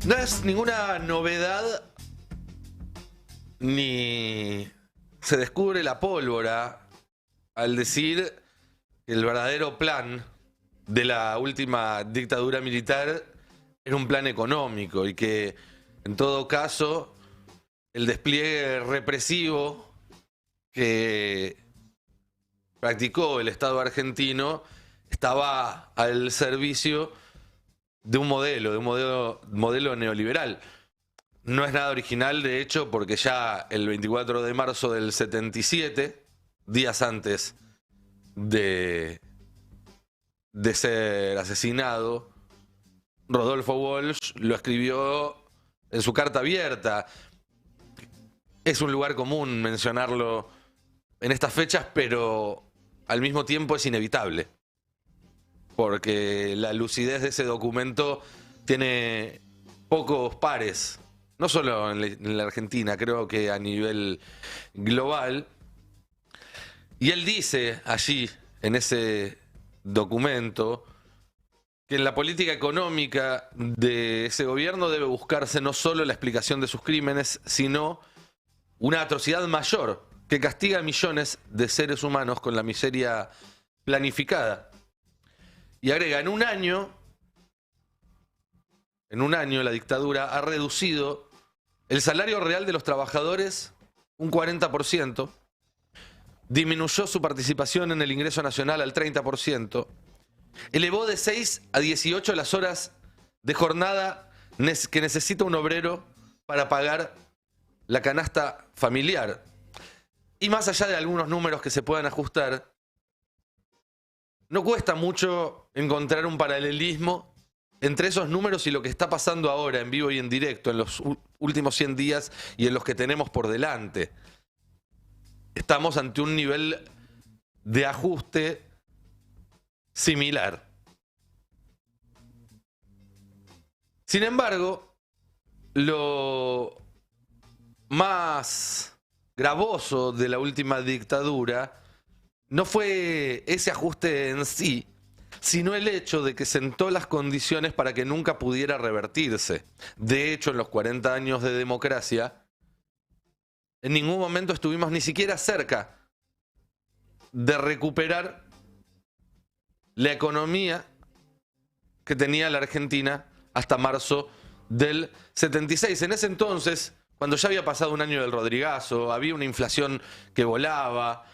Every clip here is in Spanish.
No es ninguna novedad ni se descubre la pólvora al decir que el verdadero plan de la última dictadura militar era un plan económico y que en todo caso el despliegue represivo que practicó el Estado argentino estaba al servicio de un modelo neoliberal. No es nada original, de hecho, porque ya el 24 de marzo del 77, días antes de ser asesinado, Rodolfo Walsh lo escribió en su carta abierta. Es un lugar común mencionarlo en estas fechas, pero al mismo tiempo es inevitable, porque la lucidez de ese documento tiene pocos pares, no solo en la Argentina, creo que a nivel global. Y él dice allí, en ese documento, que en la política económica de ese gobierno debe buscarse no solo la explicación de sus crímenes, sino una atrocidad mayor que castiga a millones de seres humanos con la miseria planificada. Y agrega, en un año la dictadura ha reducido el salario real de los trabajadores un 40%, disminuyó su participación en el ingreso nacional al 30%, elevó de 6 a 18 las horas de jornada que necesita un obrero para pagar la canasta familiar. Y más allá de algunos números que se puedan ajustar, no cuesta mucho encontrar un paralelismo entre esos números y lo que está pasando ahora en vivo y en directo en los últimos 100 días y en los que tenemos por delante. Estamos ante un nivel de ajuste similar. Sin embargo, lo más gravoso de la última dictadura no fue ese ajuste en sí, sino el hecho de que sentó las condiciones para que nunca pudiera revertirse. De hecho, en los 40 años de democracia, en ningún momento estuvimos ni siquiera cerca de recuperar la economía que tenía la Argentina hasta marzo del 76. En ese entonces, cuando ya había pasado un año del Rodrigazo, había una inflación que volaba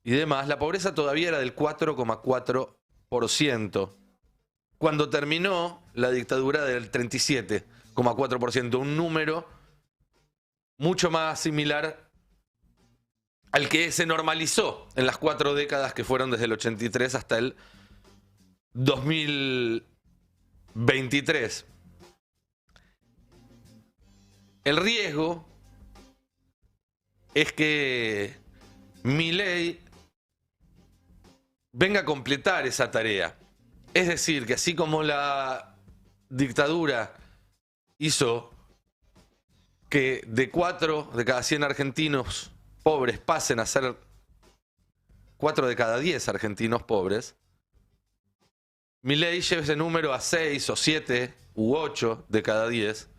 y demás, la pobreza todavía era del 4,4%. Cuando terminó la dictadura del 37,4%, un número mucho más similar al que se normalizó en las 4 décadas que fueron desde el 83 hasta el 2023. El riesgo es que Milei venga a completar esa tarea. Es decir, que así como la dictadura hizo que de 4 de cada 100 argentinos pobres pasen a ser 4 de cada 10 argentinos pobres, Milei lleva ese número a 6 o 7 u 8 de cada 10,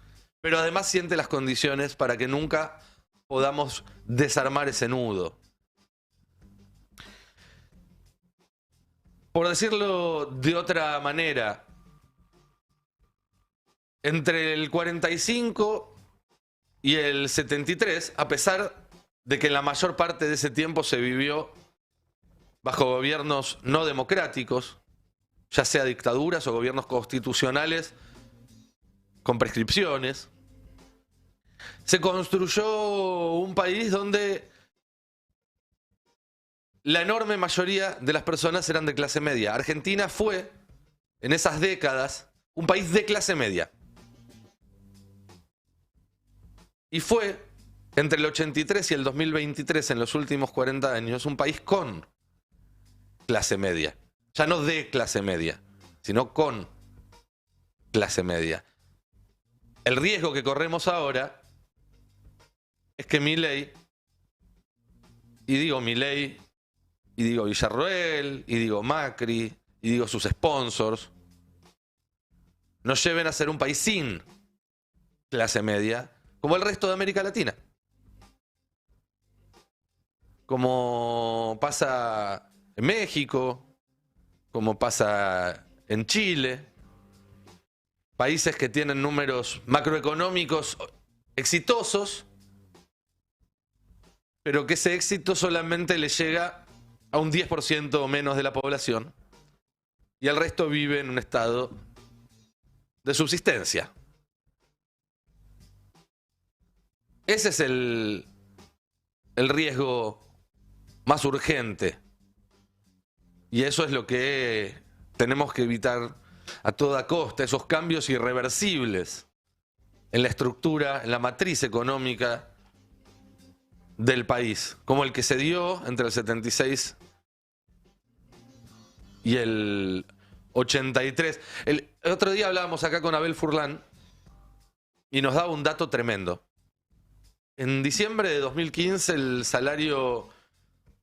pero además siente las condiciones para que nunca podamos desarmar ese nudo. Por decirlo de otra manera, entre el 45 y el 73, a pesar de que la mayor parte de ese tiempo se vivió bajo gobiernos no democráticos, ya sea dictaduras o gobiernos constitucionales con prescripciones, se construyó un país donde la enorme mayoría de las personas eran de clase media. Argentina fue, en esas décadas, un país de clase media. Y fue, entre el 83 y el 2023, en los últimos 40 años, un país con clase media. Ya no de clase media, sino con clase media. El riesgo que corremos ahora es que Milei, y digo Milei, y digo Villarroel, y digo Macri, y digo sus sponsors, nos lleven a ser un país sin clase media, como el resto de América Latina. Como pasa en México, como pasa en Chile, países que tienen números macroeconómicos exitosos, pero que ese éxito solamente le llega a un 10% o menos de la población y el resto vive en un estado de subsistencia. Ese es el riesgo más urgente. Y eso es lo que tenemos que evitar a toda costa, esos cambios irreversibles en la estructura, en la matriz económica del país, como el que se dio entre el 76 y el 83. El otro día hablábamos acá con Abel Furlan y nos daba un dato tremendo. En diciembre de 2015 el salario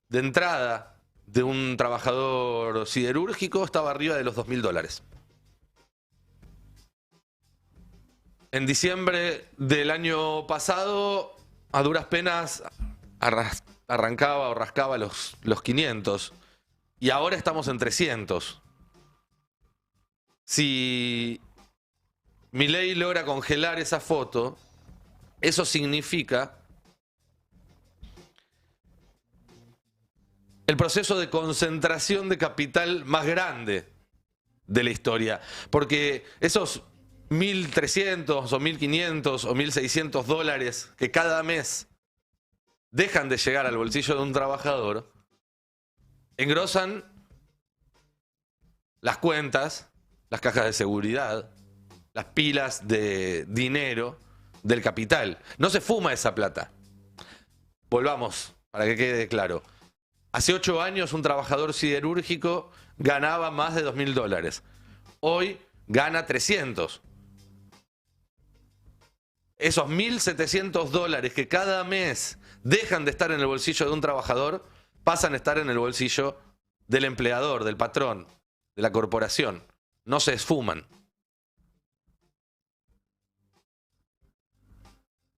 de entrada de un trabajador siderúrgico estaba arriba de los $2.000. En diciembre del año pasado, a duras penas, arrancaba o rascaba los 500. Y ahora estamos en 300. Si Milei logra congelar esa foto, eso significa el proceso de concentración de capital más grande de la historia. Porque esos 1.300 o 1.500 o 1.600 dólares que cada mes dejan de llegar al bolsillo de un trabajador, engrosan las cuentas, las cajas de seguridad, las pilas de dinero del capital. No se fuma esa plata. Volvamos, para que quede claro. Hace 8 años un trabajador siderúrgico ganaba más de $2.000. Hoy gana 300. Esos 1.700 dólares que cada mes dejan de estar en el bolsillo de un trabajador pasan a estar en el bolsillo del empleador, del patrón, de la corporación. No se esfuman.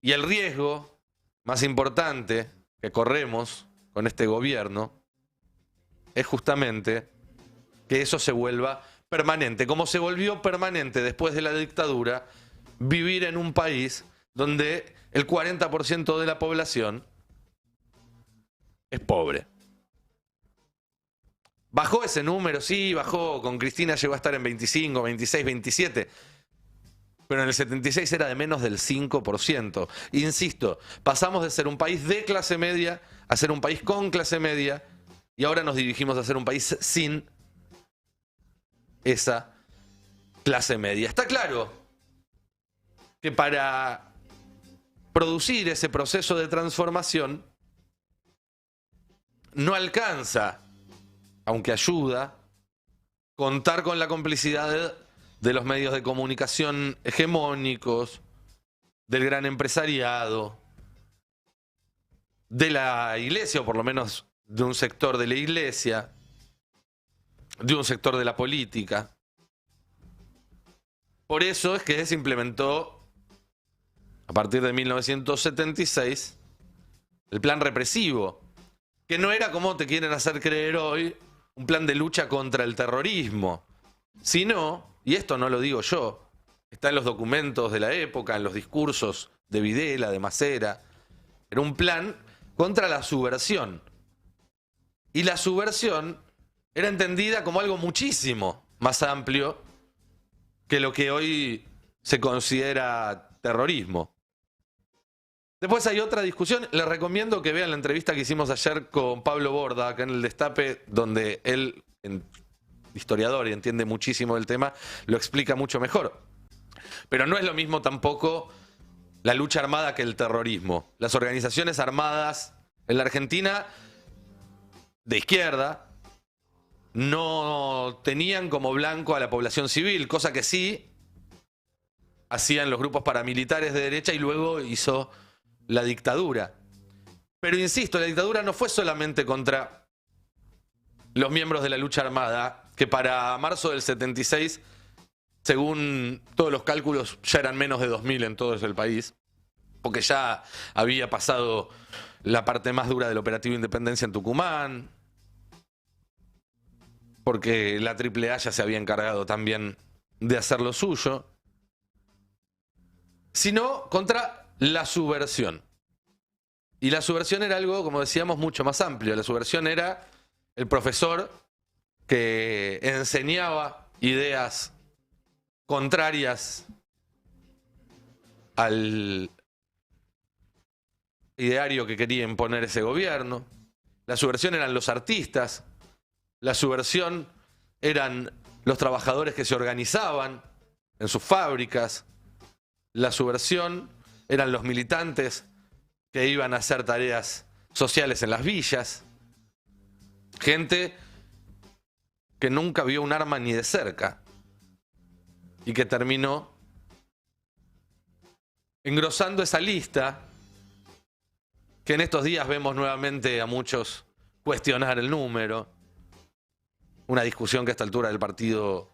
Y el riesgo más importante que corremos con este gobierno es justamente que eso se vuelva permanente, como se volvió permanente después de la dictadura, vivir en un país donde el 40% de la población es pobre. Bajó ese número, sí, bajó, con Cristina llegó a estar en 25, 26, 27, pero en el 76 era de menos del 5%. Insisto, pasamos de ser un país de clase media a ser un país con clase media y ahora nos dirigimos a ser un país sin esa clase media. Está claro que para producir ese proceso de transformación no alcanza, aunque ayuda, contar con la complicidad de los medios de comunicación hegemónicos, del gran empresariado, de la iglesia, o por lo menos de un sector de la iglesia, de un sector de la política. Por eso es que se implementó, a partir de 1976, el plan represivo, que no era, como te quieren hacer creer hoy, un plan de lucha contra el terrorismo, sino, y esto no lo digo yo, está en los documentos de la época, en los discursos de Videla, de Macera, era un plan contra la subversión. Y la subversión era entendida como algo muchísimo más amplio que lo que hoy se considera terrorismo. Después hay otra discusión. Les recomiendo que vean la entrevista que hicimos ayer con Pablo Borda, acá en el Destape, donde él, historiador y entiende muchísimo del tema, lo explica mucho mejor. Pero no es lo mismo tampoco la lucha armada que el terrorismo. Las organizaciones armadas en la Argentina, de izquierda, no tenían como blanco a la población civil, cosa que sí hacían los grupos paramilitares de derecha y luego hizo la dictadura. Pero insisto, la dictadura no fue solamente contra los miembros de la lucha armada, que para marzo del 76 según todos los cálculos, ya eran menos de 2.000 en todo el país, porque ya había pasado la parte más dura del operativo Independencia en Tucumán, porque la AAA ya se había encargado también de hacer lo suyo, sino contra la subversión. Y la subversión era algo, como decíamos, mucho más amplio. La subversión era el profesor que enseñaba ideas contrarias al ideario que quería imponer ese gobierno. La subversión eran los artistas. La subversión eran los trabajadores que se organizaban en sus fábricas. La subversión eran los militantes que iban a hacer tareas sociales en las villas. Gente que nunca vio un arma ni de cerca y que terminó engrosando esa lista que en estos días vemos nuevamente a muchos cuestionar el número. Una discusión que a esta altura del partido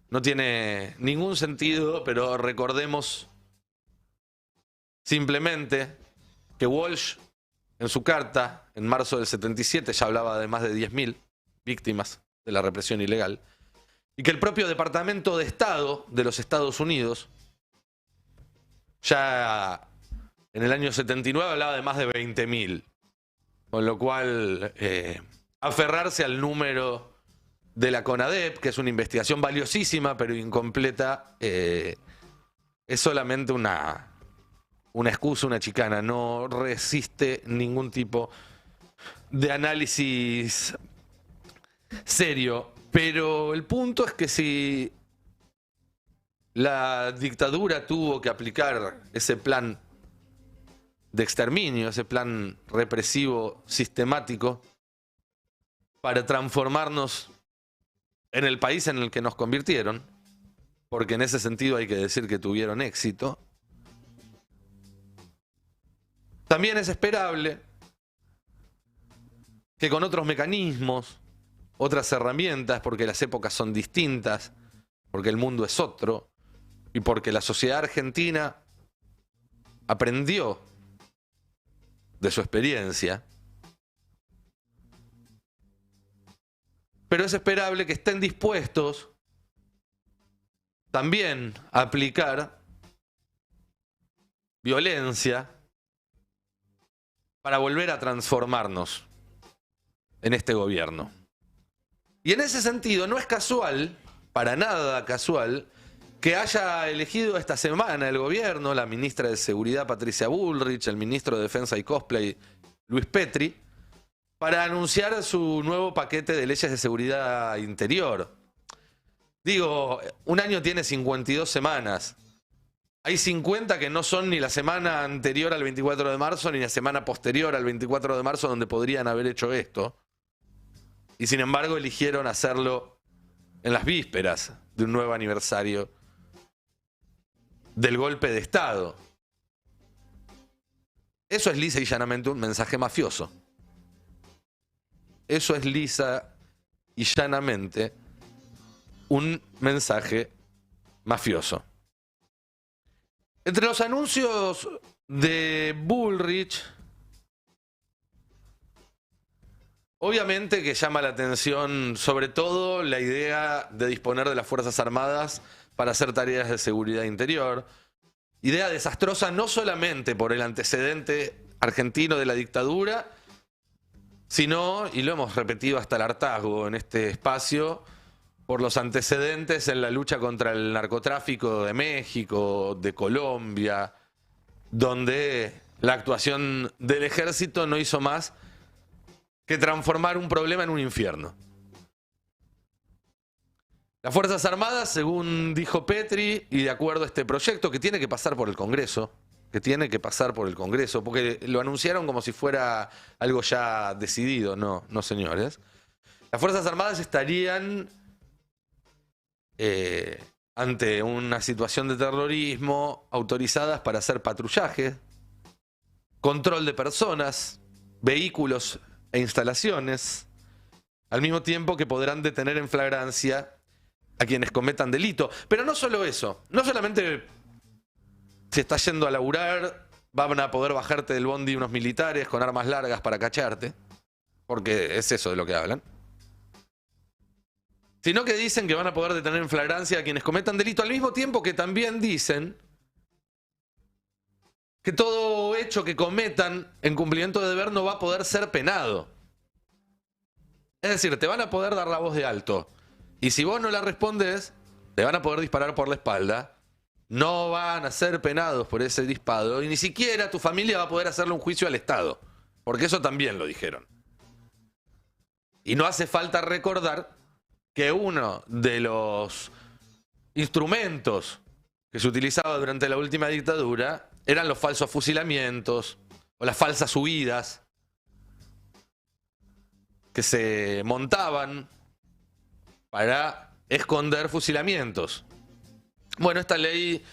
no tiene ningún sentido, pero recordemos simplemente que Walsh, en su carta, en marzo del 77, ya hablaba de más de 10.000 víctimas de la represión ilegal, y que el propio Departamento de Estado de los Estados Unidos, ya en el año 79, hablaba de más de 20.000. Con lo cual, aferrarse al número de la CONADEP, que es una investigación valiosísima pero incompleta, es solamente una excusa, una chicana. No resiste ningún tipo de análisis serio. Pero el punto es que si la dictadura tuvo que aplicar ese plan de exterminio, ese plan represivo sistemático, para transformarnos en el país en el que nos convirtieron, porque en ese sentido hay que decir que tuvieron éxito, también es esperable que con otros mecanismos, otras herramientas, porque las épocas son distintas, porque el mundo es otro, y porque la sociedad argentina aprendió de su experiencia, pero es esperable que estén dispuestos también a aplicar violencia para volver a transformarnos en este gobierno. Y en ese sentido no es casual, para nada casual, que haya elegido esta semana el gobierno, la ministra de Seguridad Patricia Bullrich, el ministro de Defensa y Cosplay Luis Petri, para anunciar su nuevo paquete de leyes de seguridad interior. Digo, un año tiene 52 semanas. Hay 50 que no son ni la semana anterior al 24 de marzo ni la semana posterior al 24 de marzo donde podrían haber hecho esto. Y sin embargo eligieron hacerlo en las vísperas de un nuevo aniversario del golpe de Estado. Eso es lisa y llanamente un mensaje mafioso. Eso es lisa y llanamente un mensaje mafioso. Entre los anuncios de Bullrich, obviamente que llama la atención sobre todo la idea de disponer de las Fuerzas Armadas para hacer tareas de seguridad interior. Idea desastrosa no solamente por el antecedente argentino de la dictadura, sino, y lo hemos repetido hasta el hartazgo en este espacio, por los antecedentes en la lucha contra el narcotráfico de México, de Colombia, donde la actuación del ejército no hizo más que transformar un problema en un infierno. Las Fuerzas Armadas, según dijo Petri, y de acuerdo a este proyecto, que tiene que pasar por el Congreso, porque lo anunciaron como si fuera algo ya decidido. No, no señores. Las Fuerzas Armadas estarían ante una situación de terrorismo autorizadas para hacer patrullaje, control de personas, vehículos e instalaciones, al mismo tiempo que podrán detener en flagrancia a quienes cometan delito. Pero no solo eso, no solamente si estás yendo a laburar van a poder bajarte del bondi unos militares con armas largas para cacharte, porque es eso de lo que hablan, sino que dicen que van a poder detener en flagrancia a quienes cometan delito, al mismo tiempo que también dicen que todo hecho que cometan en cumplimiento de deber no va a poder ser penado. Es decir, te van a poder dar la voz de alto. Y si vos no la respondes, te van a poder disparar por la espalda. No van a ser penados por ese disparo. Y ni siquiera tu familia va a poder hacerle un juicio al Estado. Porque eso también lo dijeron. Y no hace falta recordar que uno de los instrumentos que se utilizaba durante la última dictadura eran los falsos fusilamientos o las falsas huidas que se montaban para esconder fusilamientos. Bueno, esta ley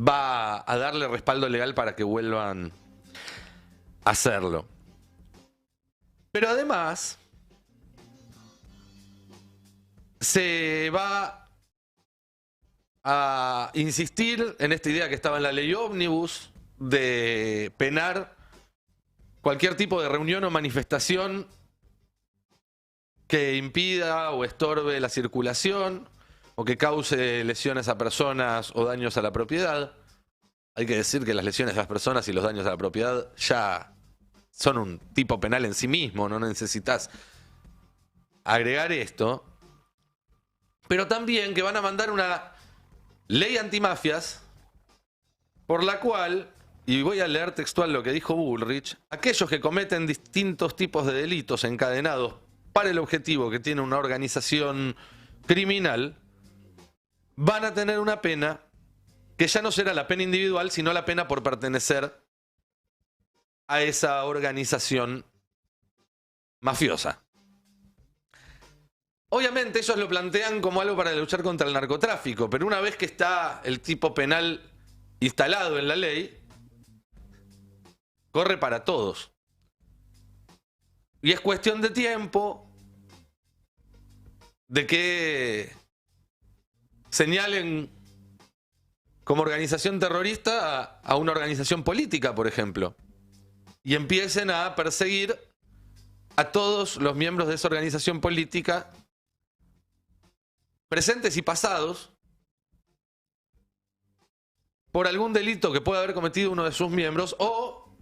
va a darle respaldo legal para que vuelvan a hacerlo. Pero además se va a insistir en esta idea que estaba en la ley ómnibus de penar cualquier tipo de reunión o manifestación que impida o estorbe la circulación o que cause lesiones a personas o daños a la propiedad. Hay que decir que las lesiones a las personas y los daños a la propiedad ya son un tipo penal en sí mismo, no necesitas agregar esto. Pero también que van a mandar una ley antimafias por la cual, y voy a leer textual lo que dijo Bullrich, aquellos que cometen distintos tipos de delitos encadenados para el objetivo que tiene una organización criminal, van a tener una pena que ya no será la pena individual, sino la pena por pertenecer a esa organización mafiosa. Obviamente ellos lo plantean como algo para luchar contra el narcotráfico, pero una vez que está el tipo penal instalado en la ley, corre para todos. Y es cuestión de tiempo de que señalen como organización terrorista a una organización política, por ejemplo, y empiecen a perseguir a todos los miembros de esa organización política, presentes y pasados, por algún delito que pueda haber cometido uno de sus miembros o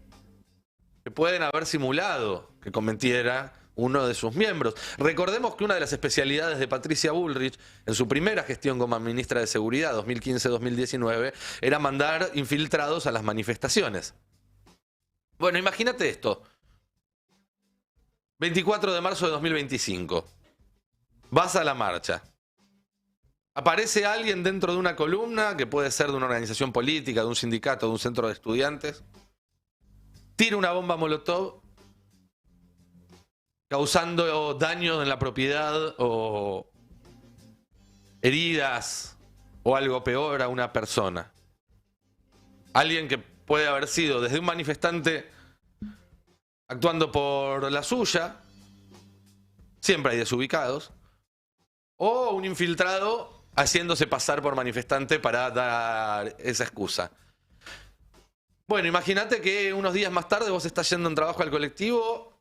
que pueden haber simulado que cometiera uno de sus miembros. Recordemos que una de las especialidades de Patricia Bullrich en su primera gestión como ministra de Seguridad, 2015-2019, era mandar infiltrados a las manifestaciones. Bueno, imagínate esto. 24 de marzo de 2025. Vas a la marcha. Aparece alguien dentro de una columna, que puede ser de una organización política, de un sindicato, de un centro de estudiantes. Tira una bomba molotov, causando daño en la propiedad o heridas o algo peor a una persona. Alguien que puede haber sido desde un manifestante actuando por la suya, siempre hay desubicados, o un infiltrado haciéndose pasar por manifestante para dar esa excusa. Bueno, imagínate que unos días más tarde vos estás yendo en trabajo al colectivo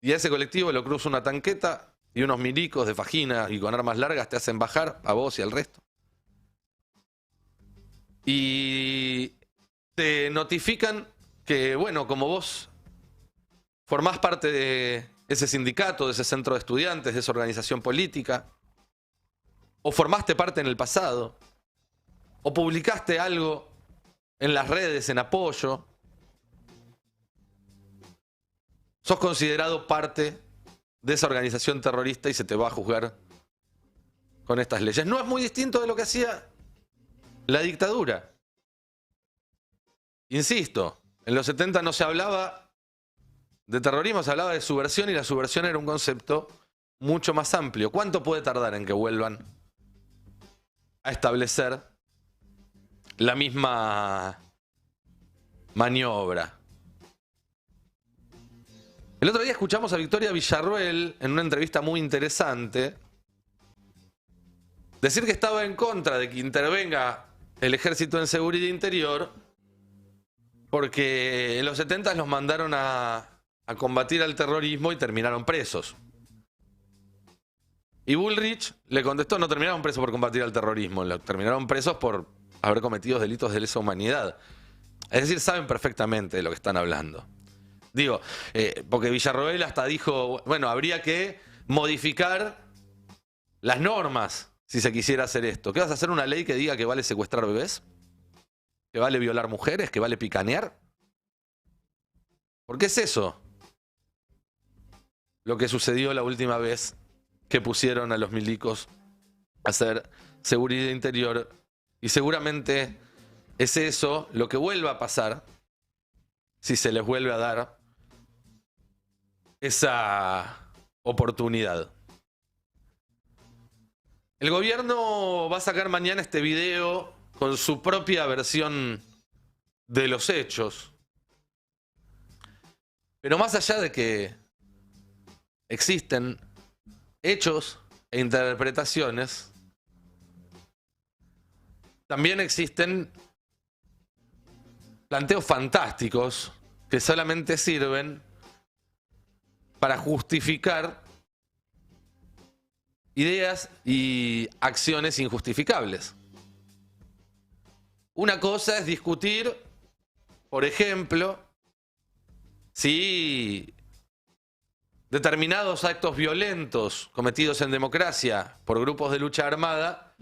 y a ese colectivo lo cruza una tanqueta y unos milicos de fajina y con armas largas te hacen bajar a vos y al resto. Y te notifican que, bueno, como vos formás parte de ese sindicato, de ese centro de estudiantes, de esa organización política, o formaste parte en el pasado, o publicaste algo en las redes en apoyo, sos considerado parte de esa organización terrorista y se te va a juzgar con estas leyes. No es muy distinto de lo que hacía la dictadura. Insisto, en los 70 no se hablaba de terrorismo, se hablaba de subversión y la subversión era un concepto mucho más amplio. ¿Cuánto puede tardar en que vuelvan a establecer la misma maniobra? El otro día escuchamos a Victoria Villarruel en una entrevista muy interesante Decir que estaba en contra de que intervenga el ejército en seguridad interior porque en los 70 los mandaron a combatir al terrorismo y terminaron presos. Y Bullrich le contestó, no terminaron presos por combatir al terrorismo, terminaron presos por haber cometido delitos de lesa humanidad. Es decir, saben perfectamente de lo que están hablando. Digo, porque Villarroel hasta dijo, bueno, habría que modificar las normas si se quisiera hacer esto. ¿Qué vas a hacer una ley que diga que vale secuestrar bebés? ¿Que vale violar mujeres? ¿Que vale picanear? ¿Por qué es eso lo que sucedió la última vez que pusieron a los milicos a hacer seguridad interior? Y seguramente es eso lo que vuelva a pasar si se les vuelve a dar esa oportunidad. El gobierno va a sacar mañana este video con su propia versión de los hechos. Pero más allá de que existen hechos e interpretaciones, también existen planteos fantásticos que solamente sirven para justificar ideas y acciones injustificables. Una cosa es discutir, por ejemplo, si determinados actos violentos cometidos en democracia por grupos de lucha armada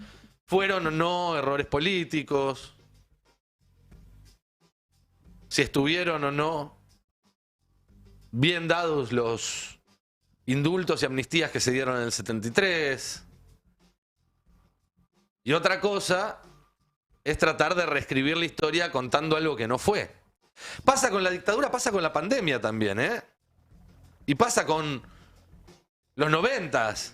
fueron o no errores políticos, si estuvieron o no bien dados los indultos y amnistías que se dieron en el 73. Y otra cosa es tratar de reescribir la historia contando algo que no fue. Pasa con la dictadura, pasa con la pandemia también, ¿eh? Y pasa con los 90s.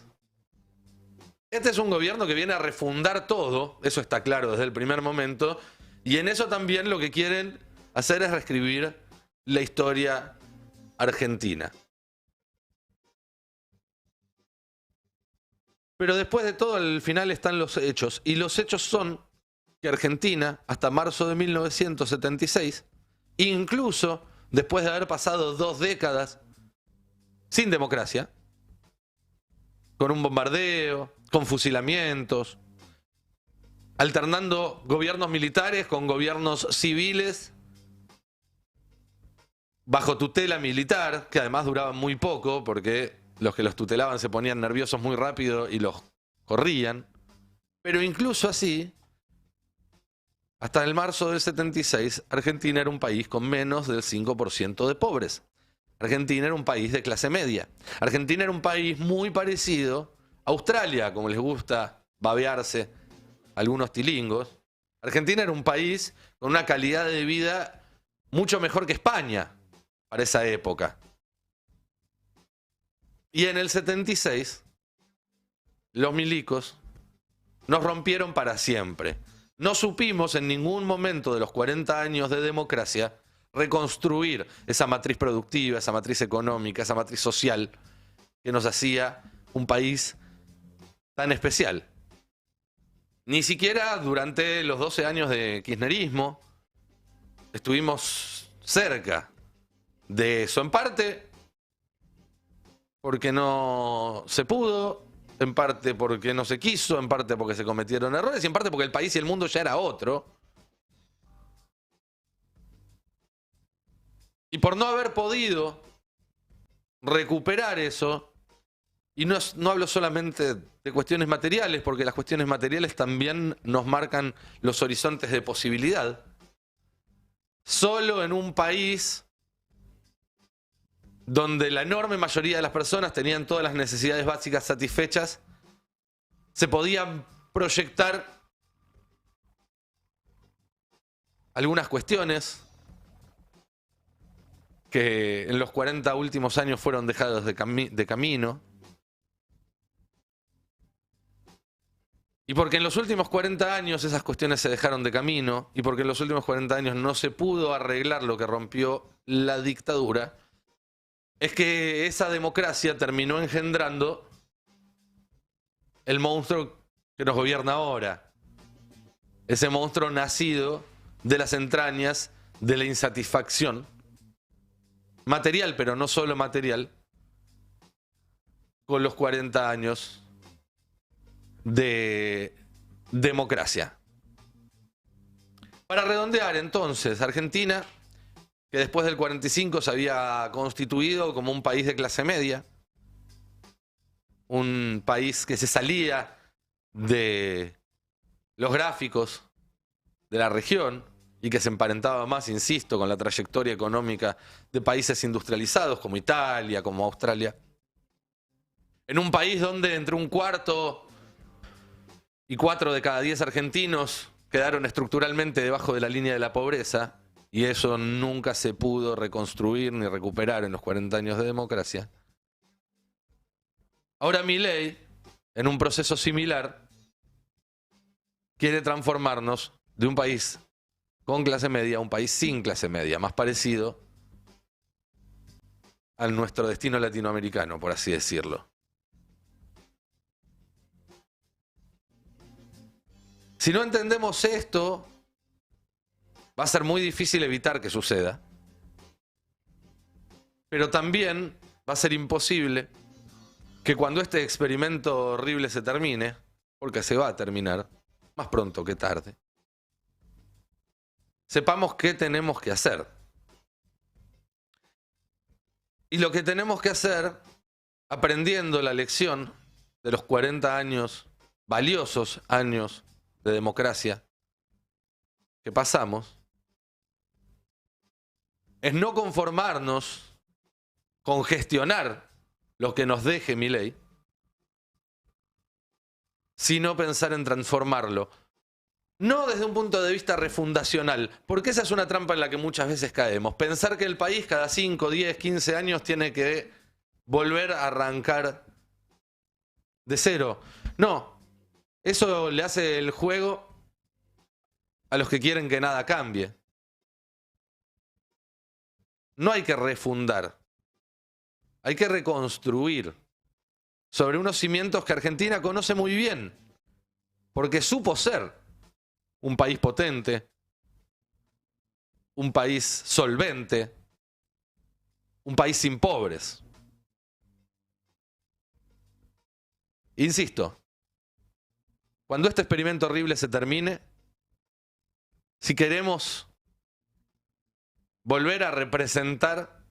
Este es un gobierno que viene a refundar todo, eso está claro desde el primer momento, y en eso también lo que quieren hacer es reescribir la historia argentina. Pero después de todo, al final están los hechos, y los hechos son que Argentina, hasta marzo de 1976, incluso después de haber pasado 2 décadas sin democracia, con un bombardeo, con fusilamientos, alternando gobiernos militares con gobiernos civiles bajo tutela militar, que además duraban muy poco porque los que los tutelaban se ponían nerviosos muy rápido y los corrían. Pero incluso así, hasta el marzo del 76, Argentina era un país con menos del 5% de pobres. Argentina era un país de clase media. Argentina era un país muy parecido a Australia, como les gusta babearse algunos tilingos. Argentina era un país con una calidad de vida mucho mejor que España para esa época. Y en el 76, los milicos nos rompieron para siempre. No supimos en ningún momento de los 40 años de democracia reconstruir esa matriz productiva, esa matriz económica, esa matriz social que nos hacía un país tan especial. Ni siquiera durante los 12 años de kirchnerismo estuvimos cerca de eso, en parte porque no se pudo, en parte porque no se quiso, en parte porque se cometieron errores y en parte porque el país y el mundo ya era otro. Y por no haber podido recuperar eso, y no hablo solamente de cuestiones materiales, porque las cuestiones materiales también nos marcan los horizontes de posibilidad. Solo en un país donde la enorme mayoría de las personas tenían todas las necesidades básicas satisfechas, se podían proyectar algunas cuestiones que en los 40 últimos años fueron dejados de camino. Y porque en los últimos 40 años esas cuestiones se dejaron de camino, y porque en los últimos 40 años no se pudo arreglar lo que rompió la dictadura, es que esa democracia terminó engendrando el monstruo que nos gobierna ahora. Ese monstruo nacido de las entrañas de la insatisfacción material, pero no solo material, con los 40 años de democracia. Para redondear entonces, Argentina, que después del 45 se había constituido como un país de clase media, un país que se salía de los gráficos de la región y que se emparentaba más, insisto, con la trayectoria económica de países industrializados como Italia, como Australia. En un país donde entre 1/4 y 4 de cada 10 argentinos quedaron estructuralmente debajo de la línea de la pobreza, y eso nunca se pudo reconstruir ni recuperar en los 40 años de democracia. Ahora Milei, en un proceso similar, quiere transformarnos de un país con clase media a un país sin clase media, más parecido a nuestro destino latinoamericano, por así decirlo. Si no entendemos esto, va a ser muy difícil evitar que suceda. Pero también va a ser imposible que cuando este experimento horrible se termine, porque se va a terminar, más pronto que tarde, sepamos qué tenemos que hacer. Y lo que tenemos que hacer, aprendiendo la lección de los 40 años, valiosos años de democracia que pasamos, es no conformarnos con gestionar lo que nos deje Milei, sino pensar en transformarlo. No desde un punto de vista refundacional, porque esa es una trampa en la que muchas veces caemos. Pensar que el país cada 5, 10, 15 años tiene que volver a arrancar de cero. No, eso le hace el juego a los que quieren que nada cambie. No hay que refundar, hay que reconstruir sobre unos cimientos que Argentina conoce muy bien, porque supo ser un país potente, un país solvente, un país sin pobres. Insisto, cuando este experimento horrible se termine, si queremos volver a representar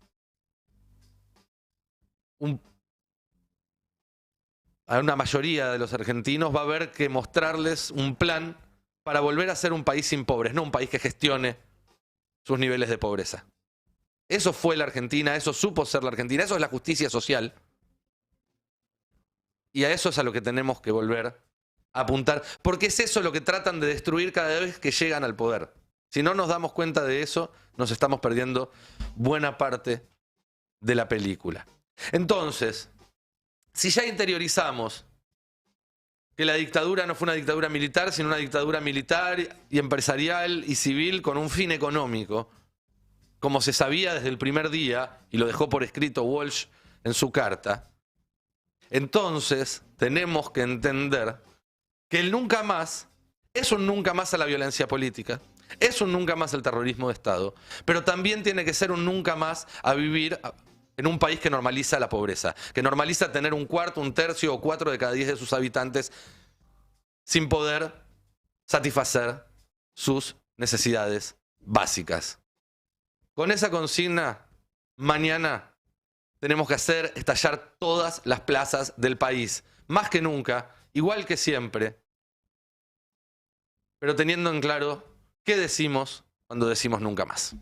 a una mayoría de los argentinos, va a haber que mostrarles un plan para volver a ser un país sin pobres, no un país que gestione sus niveles de pobreza. Eso fue la Argentina, eso supo ser la Argentina, eso es la justicia social. Y a eso es a lo que tenemos que volver a apuntar, porque es eso lo que tratan de destruir cada vez que llegan al poder. Si no nos damos cuenta de eso, nos estamos perdiendo buena parte de la película. Entonces, si ya interiorizamos que la dictadura no fue una dictadura militar, sino una dictadura militar y empresarial y civil con un fin económico, como se sabía desde el primer día, y lo dejó por escrito Walsh en su carta, entonces tenemos que entender que el nunca más es un nunca más a la violencia política, es un nunca más al terrorismo de Estado, pero también tiene que ser un nunca más a vivir en un país que normaliza la pobreza, que normaliza tener 1/4, 1/3 o 4 de cada 10 de sus habitantes sin poder satisfacer sus necesidades básicas. Con esa consigna, mañana tenemos que hacer estallar todas las plazas del país, más que nunca, igual que siempre, pero teniendo en claro qué decimos cuando decimos nunca más.